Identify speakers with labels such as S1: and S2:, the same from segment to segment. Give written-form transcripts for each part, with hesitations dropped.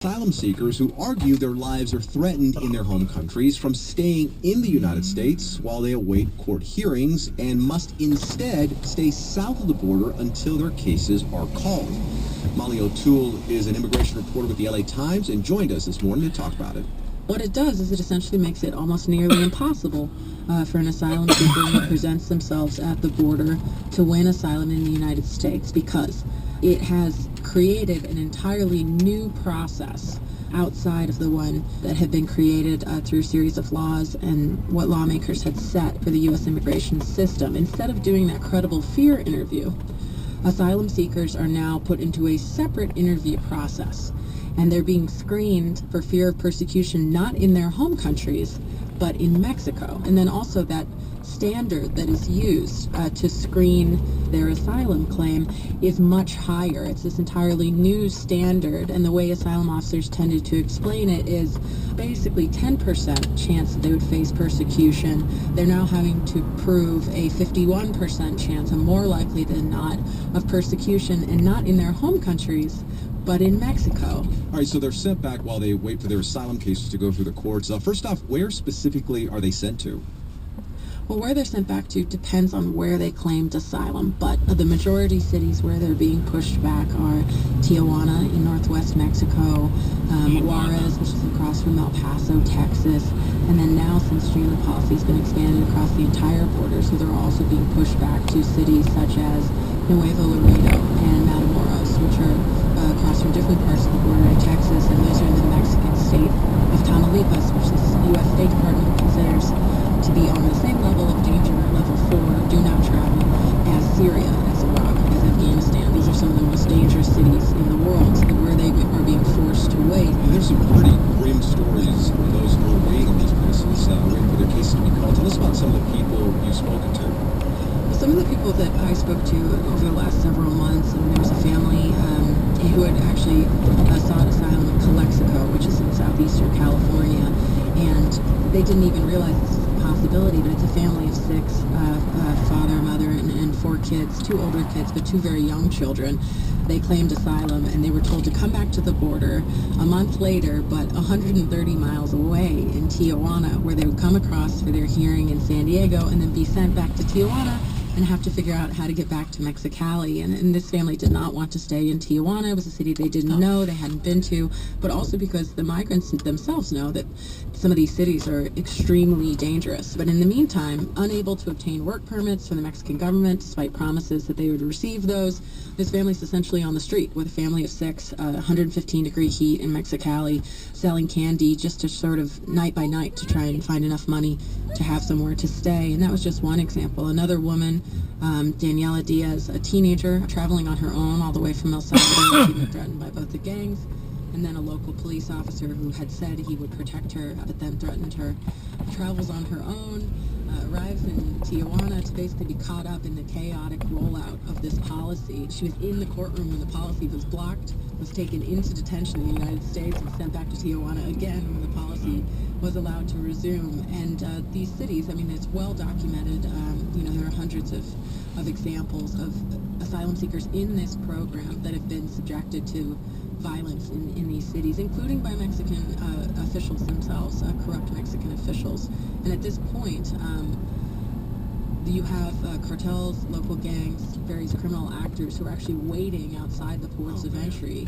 S1: Asylum seekers who argue their lives are threatened in their home countries from staying in the United States while they await court hearings and must instead stay south of the border until their cases are called. Molly O'Toole is an immigration reporter with the LA Times and joined us this morning to talk about it.
S2: What it does is it essentially makes it almost nearly impossible for an asylum seeker who presents themselves at the border to win asylum in the United States, because it has created an entirely new process outside of the one that had been created through a series of laws and what lawmakers had set for the U.S. immigration system. Instead of doing that credible fear interview, asylum seekers are now put into a separate interview process, and they're being screened for fear of persecution not in their home countries, but in Mexico. And then also that standard that is used to screen their asylum claim is much higher. It's this entirely new standard, and the way asylum officers tended to explain it is basically 10% chance that they would face persecution. They're now having to prove a 51% chance, and more likely than not, of persecution, and not in their home countries, but in Mexico.
S1: All right, so they're sent back while they wait for their asylum cases to go through the courts. First off, where specifically are they sent to?
S2: Well, where they're sent back to depends on where they claimed asylum, but the majority cities where they're being pushed back are Tijuana in northwest Mexico, Juarez, which is across from El Paso, Texas, and then now, since June, the policy has been expanded across the entire border, so they're also being pushed back to cities such as Nuevo Laredo and Matamoros, which are across from different parts of the border in Texas, and those are in the Mexican state of Tamaulipas, which the U.S. State Department considers to be on the same level of danger, level 4, do not travel, as Syria, as Iraq, as Afghanistan. These are some of the most dangerous cities in the world, where they are being forced to wait.
S1: And there's some pretty grim stories of those who are waiting in these places, waiting for their cases to be called. Tell us about some of the people you've spoken to.
S2: Some of the people that I spoke to over the last several months, and there was a family who had actually sought asylum in Calexico, which is in southeastern California, and they didn't even realize this was a possibility, but it's a family of 6, father, mother, and 4 kids, 2 older kids, but 2 very young children. They claimed asylum, and they were told to come back to the border a month later, but 130 miles away in Tijuana, where they would come across for their hearing in San Diego and then be sent back to Tijuana and have to figure out how to get back to Mexicali. And this family did not want to stay in Tijuana. It was a city they didn't know, they hadn't been to, but also because the migrants themselves know that some of these cities are extremely dangerous. But in the meantime, unable to obtain work permits from the Mexican government, despite promises that they would receive those, this family's essentially on the street with a family of 6, 115-degree heat in Mexicali, selling candy just to sort of night by night to try and find enough money to have somewhere to stay. And that was just one example. Another woman, Daniela Diaz, a teenager traveling on her own all the way from El Salvador, she'd been threatened by both the gangs and then a local police officer who had said he would protect her, but then threatened her. Travels on her own, arrives in Tijuana to basically be caught up in the chaotic rollout of this policy. She was in the courtroom when the policy was blocked, was taken into detention in the United States, and sent back to Tijuana again when the policy was allowed to resume. And these cities, I mean, it's well documented. There are hundreds of examples of asylum seekers in this program that have been subjected to violence in these cities, including by Mexican officials themselves, corrupt Mexican officials. And at this point, you have cartels, local gangs, various criminal actors who are actually waiting outside the ports of entry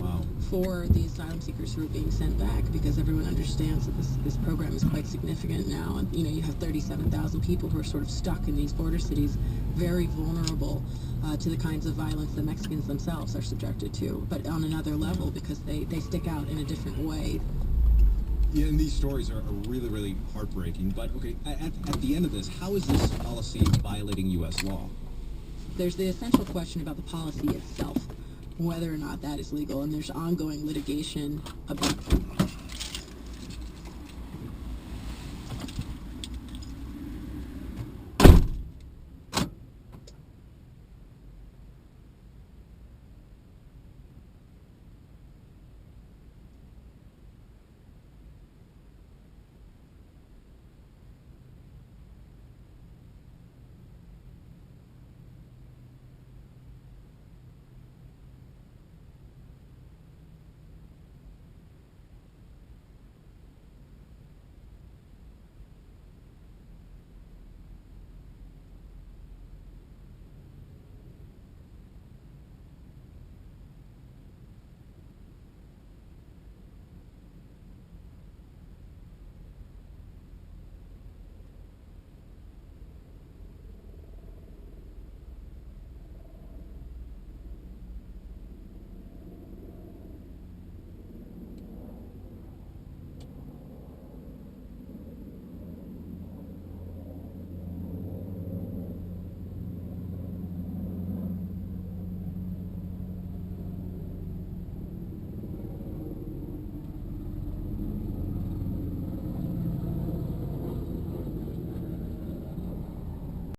S2: for the asylum seekers who are being sent back, because everyone understands that this program is quite significant now. And you have 37,000 people who are sort of stuck in these border cities, very vulnerable to the kinds of violence that Mexicans themselves are subjected to, but on another level because they stick out in a different way.
S1: Yeah, and these stories are really, really heartbreaking. But, okay, at the end of this, how is this policy violating U.S. law?
S2: There's the essential question about the policy itself, whether or not that is legal, and there's ongoing litigation about